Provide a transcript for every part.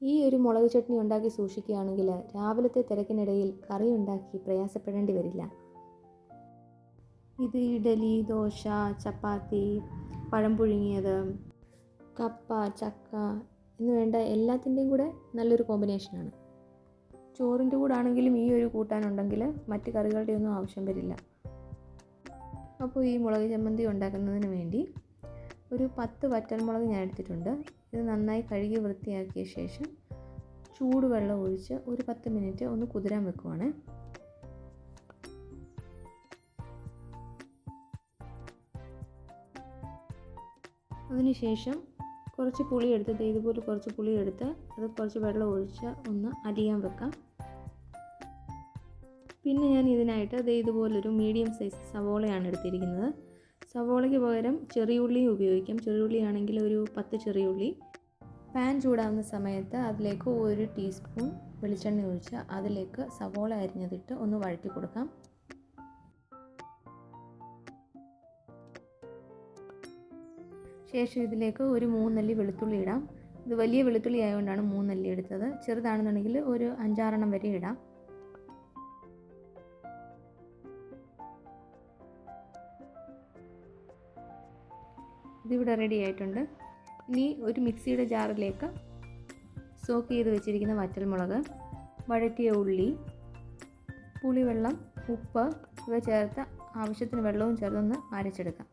ഈ ഒരു മുളക് ചട്നി ഉണ്ടാക്കി സൂക്ഷിക്കുകയാണെങ്കിൽ രാവിലത്തെ തിരക്കിനിടയിൽ കറി ഉണ്ടാക്കി പ്രയാസപ്പെടേണ്ടി വരില്ല. ഇത് ഇഡലി, ദോശ, ചപ്പാത്തി, പഴം പുഴുങ്ങിയത്, കപ്പ, ചക്ക എന്ന് വേണ്ട എല്ലാത്തിൻ്റെയും കൂടെ നല്ലൊരു കോമ്പിനേഷനാണ്. ചോറിൻ്റെ കൂടെ ആണെങ്കിലും ഈ ഒരു കൂട്ടാനുണ്ടെങ്കിൽ മറ്റ് കറികളുടെ ഒന്നും ആവശ്യം വരില്ല. അപ്പോൾ ഈ മുളക് ചമ്മന്തി ഉണ്ടാക്കുന്നതിന് വേണ്ടി ഒരു 10 വറ്റൽമുളക് ഞാൻ എടുത്തിട്ടുണ്ട്. ഇത് നന്നായി കഴുകി വൃത്തിയാക്കിയ ശേഷം ചൂടുവെള്ളം ഒഴിച്ച് ഒരു 10 മിനിറ്റ് ഒന്ന് കുതിരാൻ വെക്കുവാണ്. അതിനുശേഷം കുറച്ച് പുളി എടുത്ത് ഇതുപോലെ കുറച്ച് പുളി എടുത്ത് അത് കുറച്ച് വെള്ളം ഒഴിച്ച് ഒന്ന് അലിയാൻ വെക്കാം. പിന്നെ ഞാൻ ഇതിനായിട്ട് ഇതുപോലൊരു മീഡിയം സൈസ് സവോളയാണ് എടുത്തിരിക്കുന്നത്. സവോളയ്ക്ക് പകരം ചെറിയുള്ളിയും ഉപയോഗിക്കാം. ചെറിയുള്ളിയാണെങ്കിൽ ഒരു 10 ചെറിയുള്ളി. പാൻ ചൂടാകുന്ന സമയത്ത് അതിലേക്ക് 1 ടീസ്പൂൺ വെളിച്ചെണ്ണ ഒഴിച്ച് അതിലേക്ക് സവോള അരിഞ്ഞതിട്ട് ഒന്ന് വഴറ്റി കൊടുക്കാം. ശേഷം ഇതിലേക്ക് ഒരു 3 അല്ലി വെളുത്തുള്ളി ഇടാം. ഇത് വലിയ വെളുത്തുള്ളി ആയതുകൊണ്ടാണ് 3 അല്ലി എടുത്തത്. ചെറുതാണെന്നുണ്ടെങ്കിൽ ഒരു 5-6 വരെ ഇടാം. ഇതിവിടെ റെഡി ആയിട്ടുണ്ട്. ഇനി ഒരു മിക്സിയുടെ ജാറിലേക്ക് സോക്ക് ചെയ്ത് വെച്ചിരിക്കുന്ന വറ്റൽമുളക്, വഴറ്റിയ ഉള്ളി, പുളിവെള്ളം, ഉപ്പ് ഇവ ചേർത്ത് ആവശ്യത്തിന് വെള്ളവും ചേർത്തൊന്ന് അരച്ചെടുക്കാം.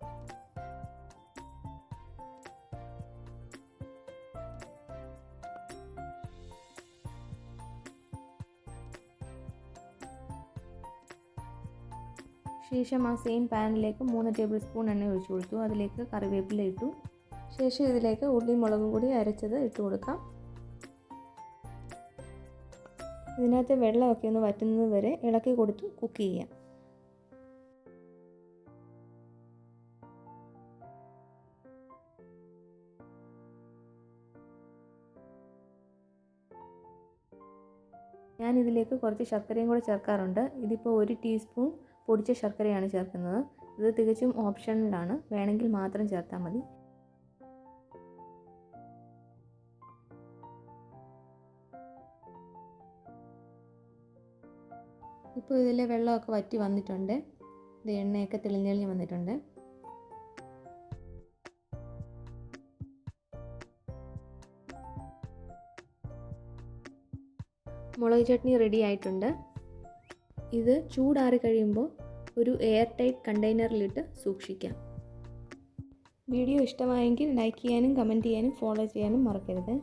ശേഷം ആ സെയിം പാനിലേക്ക് 3 ടേബിൾ സ്പൂൺ എണ്ണ ഒഴിച്ചു കൊടുത്തു. അതിലേക്ക് കറിവേപ്പില ഇട്ടു. ശേഷം ഇതിലേക്ക് ഉള്ളിയും മുളകും കൂടി അരച്ചത് ഇട്ട് കൊടുക്കാം. ഇതിനകത്ത് വെള്ളമൊക്കെ ഒന്ന് വറ്റുന്നത് വരെ ഇളക്കി കൊടുത്ത് കുക്ക് ചെയ്യാം. ഞാനിതിലേക്ക് കുറച്ച് ശർക്കരയും കൂടെ ചേർക്കാറുണ്ട്. ഇതിപ്പോൾ 1 ടീസ്പൂൺ പൊടിച്ച ശർക്കരയാണ് ചേർക്കുന്നത്. ഇത് തികച്ചും ഓപ്ഷണലാണ്, വേണമെങ്കിൽ മാത്രം ചേർത്താൽ മതി. ഇപ്പോൾ ഇതിലെ വെള്ളമൊക്കെ വറ്റി വന്നിട്ടുണ്ട്. ഇത് എണ്ണയൊക്കെ തെളിഞ്ഞെളിഞ്ഞ് വന്നിട്ടുണ്ട്. മുളക് ചട്നി റെഡി ആയിട്ടുണ്ട്. ഇത് ചൂടാറി കഴിയുമ്പോൾ ഒരു എയർ ടൈറ്റ് കണ്ടെയ്നറിലിട്ട് സൂക്ഷിക്കാം. വീഡിയോ ഇഷ്ടമായെങ്കിൽ ലൈക്ക് ചെയ്യാനും കമൻറ്റ് ചെയ്യാനും ഫോളോ ചെയ്യാനും മറക്കരുത്.